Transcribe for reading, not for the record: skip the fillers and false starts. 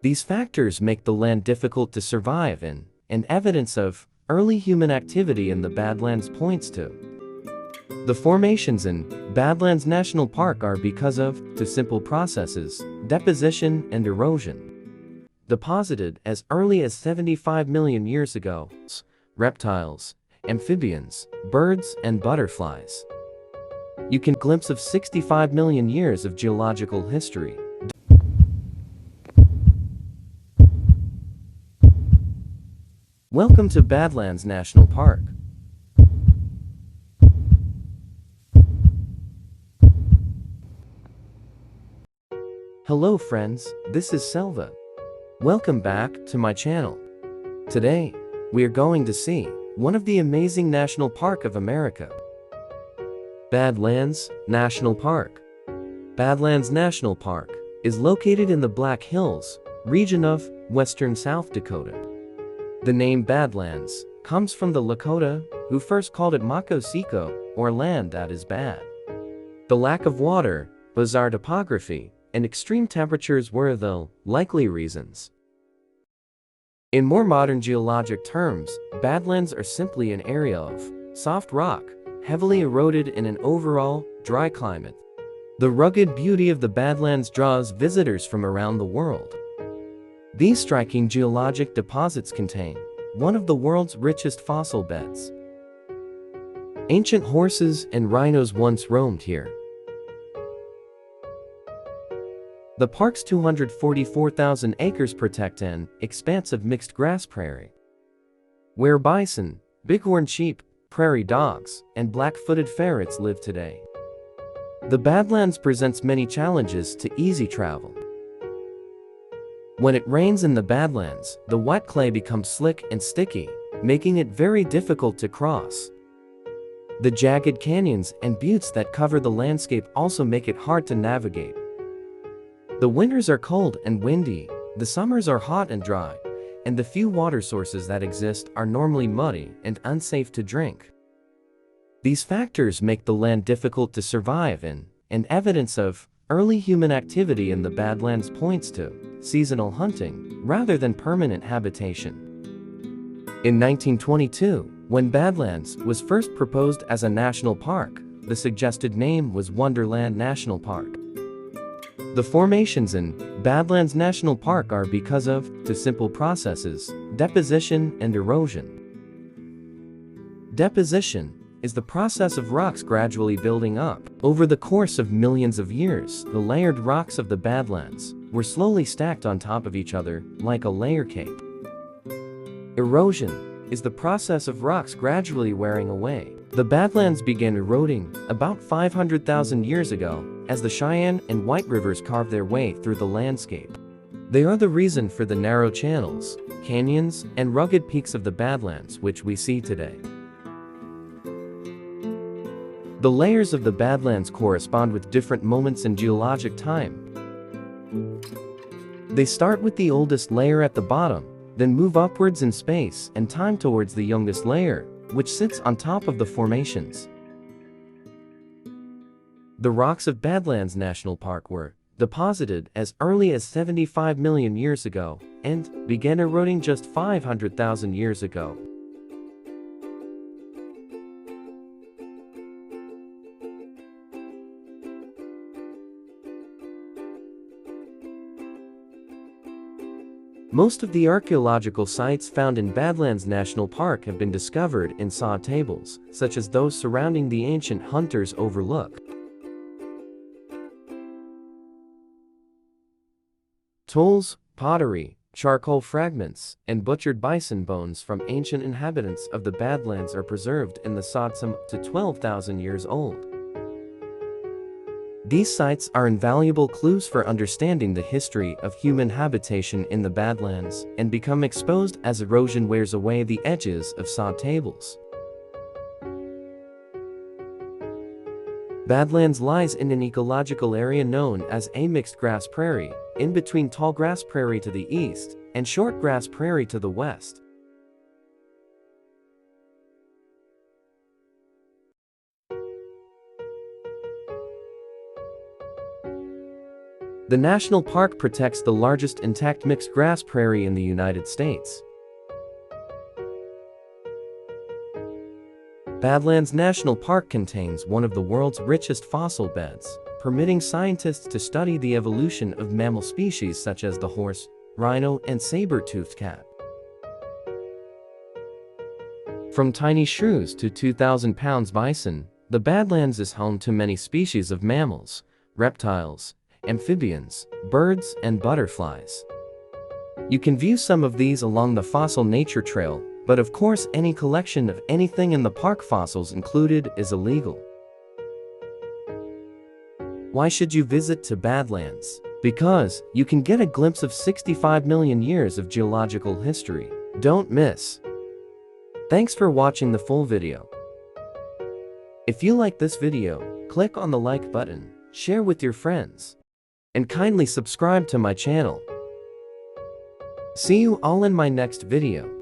These factors make the land difficult to survive in, and evidence of early human activity in the Badlands points to. The formations in Badlands National Park are because of two simple processes: deposition and erosion. Deposited as early as 75 million years ago, reptiles, amphibians, birds, and butterflies. You can glimpse of 65 million years of geological history. Welcome to Badlands National Park. Hello friends, this is Selva. Welcome back to my channel. Today, we are going to see one of the amazing national park of America. Badlands National Park. Badlands National Park is located in the Black Hills region of western South Dakota. The name Badlands comes from the Lakota, who first called it Makosiko, or land that is bad. The lack of water, bizarre topography, and extreme temperatures were the likely reasons. In more modern geologic terms, Badlands are simply an area of soft rock, heavily eroded in an overall dry climate. The rugged beauty of the Badlands draws visitors from around the world. These striking geologic deposits contain one of the world's richest fossil beds. Ancient horses and rhinos once roamed here. The park's 244,000 acres protect an expanse of mixed grass prairie, where bison, bighorn sheep, prairie dogs, and black-footed ferrets live today. The Badlands presents many challenges to easy travel. When it rains in the Badlands, the wet clay becomes slick and sticky, making it very difficult to cross. The jagged canyons and buttes that cover the landscape also make it hard to navigate. The winters are cold and windy, the summers are hot and dry, and the few water sources that exist are normally muddy and unsafe to drink. These factors make the land difficult to survive in, and evidence of early human activity in the Badlands points to seasonal hunting rather than permanent habitation. In 1922, when Badlands was first proposed as a national park, the suggested name was Wonderland National Park. The formations in Badlands National Park are because of two simple processes: deposition and erosion. Deposition is the process of rocks gradually building up. Over the course of millions of years, the layered rocks of the Badlands were slowly stacked on top of each other like a layer cake. Erosion is the process of rocks gradually wearing away. The Badlands began eroding about 500,000 years ago as the Cheyenne and White Rivers carved their way through the landscape. They are the reason for the narrow channels, canyons, and rugged peaks of the Badlands which we see today. The layers of the Badlands correspond with different moments in geologic time. They start with the oldest layer at the bottom, then move upwards in space and time towards the youngest layer, which sits on top of the formations. The rocks of Badlands National Park were deposited as early as 75 million years ago and began eroding just 500,000 years ago. Most of the archaeological sites found in Badlands National Park have been discovered in sod tables, such as those surrounding the ancient Hunter's Overlook. Tools, pottery, charcoal fragments, and butchered bison bones from ancient inhabitants of the Badlands are preserved in the sod, some to 12,000 years old. These sites are invaluable clues for understanding the history of human habitation in the Badlands and become exposed as erosion wears away the edges of sod tables. Badlands lies in an ecological area known as a mixed grass prairie, in between tall grass prairie to the east and short grass prairie to the west. The national park protects the largest intact mixed grass prairie in the United States. Badlands National Park contains one of the world's richest fossil beds, permitting scientists to study the evolution of mammal species such as the horse, rhino, and saber-toothed cat. From tiny shrews to 2,000-pound bison, the Badlands is home to many species of mammals, reptiles, amphibians, birds, and butterflies. You can view some of these along the Fossil Nature Trail, but of course any collection of anything in the park, fossils included, is illegal. Why should you visit to Badlands? Because you can get a glimpse of 65 million years of geological history. Don't miss. Thanks for watching the full video. If you like this video, click on the like button, share with your friends, and kindly subscribe to my channel. See you all in my next video.